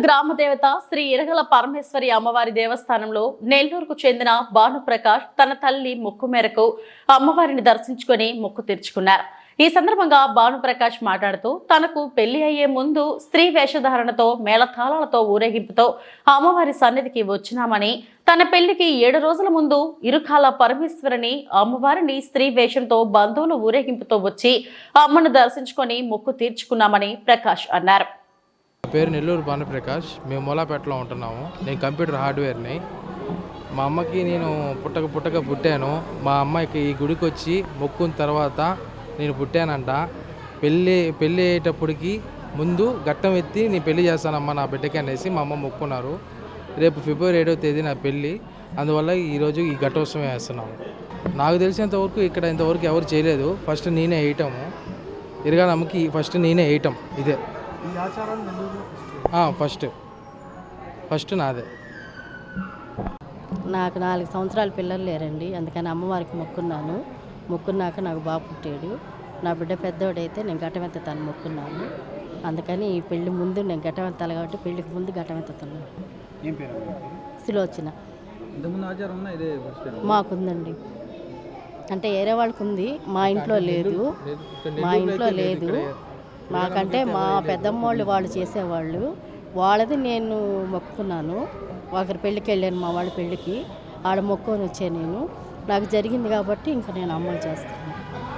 గ్రామ దేవత శ్రీ ఇరగల పరమేశ్వరి అమ్మవారి దేవస్థానంలో నెల్లూరుకు చెందిన భానుప్రకాష్ తన తల్లి మొక్కు మేరకు అమ్మవారిని దర్శించుకొని మొక్కు తీర్చుకున్నారు. ఈ సందర్భంగా భానుప్రకాష్ మాట్లాడుతూ తనకు పెళ్లి అయ్యే ముందు స్త్రీ వేషధారణతో మేళతాళాలతో ఊరేగింపుతో అమ్మవారి సన్నిధికి వచ్చినామని, తన పెళ్లికి 7 రోజుల ముందు ఇరుకాల పరమేశ్వరిని అమ్మవారిని స్త్రీ వేషంతో బంధువులు ఊరేగింపుతో వచ్చి అమ్మను దర్శించుకొని మొక్కు తీర్చుకున్నామని ప్రకాష్ అన్నారు. పేరు నెల్లూరు భానుప్రకాష్. మేము మూలాపేటలో ఉంటున్నాము. నేను కంప్యూటర్ హార్డ్వేర్ని. మా అమ్మకి నేను పుట్టాను. మా అమ్మాయికి ఈ గుడికి వచ్చి మొక్కున్న తర్వాత నేను పుట్టానంట. పెళ్ళి అయ్యేటప్పటికి ముందు ఘట్టం ఎత్తి నేను పెళ్లి చేస్తానమ్మా నా బిడ్డకి అనేసి మా అమ్మ మొక్కున్నారు. రేపు ఫిబ్రవరి 7వ తేదీ నా పెళ్ళి. అందువల్ల ఈరోజు ఈ ఘట్టోత్సవం వేస్తున్నాము. నాకు తెలిసినంతవరకు ఇక్కడ ఇంతవరకు ఎవరు చేయలేదు. ఫస్ట్ నేనే వేయటము. ఇరగాలమ్మకి ఫస్ట్ నేనే వేయటం ఇదే ఫస్ట్ నాదే. నాకు 4 సంవత్సరాల పిల్లలు లేరండి. అందుకని అమ్మవారికి మొక్కున్నాక నాకు బాబు పుట్టాడు. నా బిడ్డ పెద్దోడైతే నేను ఘటమెత్తుతాను మొక్కున్నాను. అందుకని ఈ పెళ్లి ముందు నేను ఘటమెత్తాలి కాబట్టి పెళ్లికి ముందు ఘటమెత్తుతున్నాను. సులోచన. మాకుందండి, అంటే వేరే వాళ్ళకు ఉంది, మా ఇంట్లో లేదు. నాకంటే మా పెద్దమ్మోళ్ళు వాళ్ళు చేసేవాళ్ళు, వాళ్ళది నేను మొక్కుకున్నాను. ఒకరి పెళ్ళికి వెళ్ళాను, మా వాళ్ళ పెళ్ళికి. ఆడ మొక్కుకొని వచ్చాను నేను. నాకు జరిగింది కాబట్టి ఇంకా నేను అమలు చేస్తాను.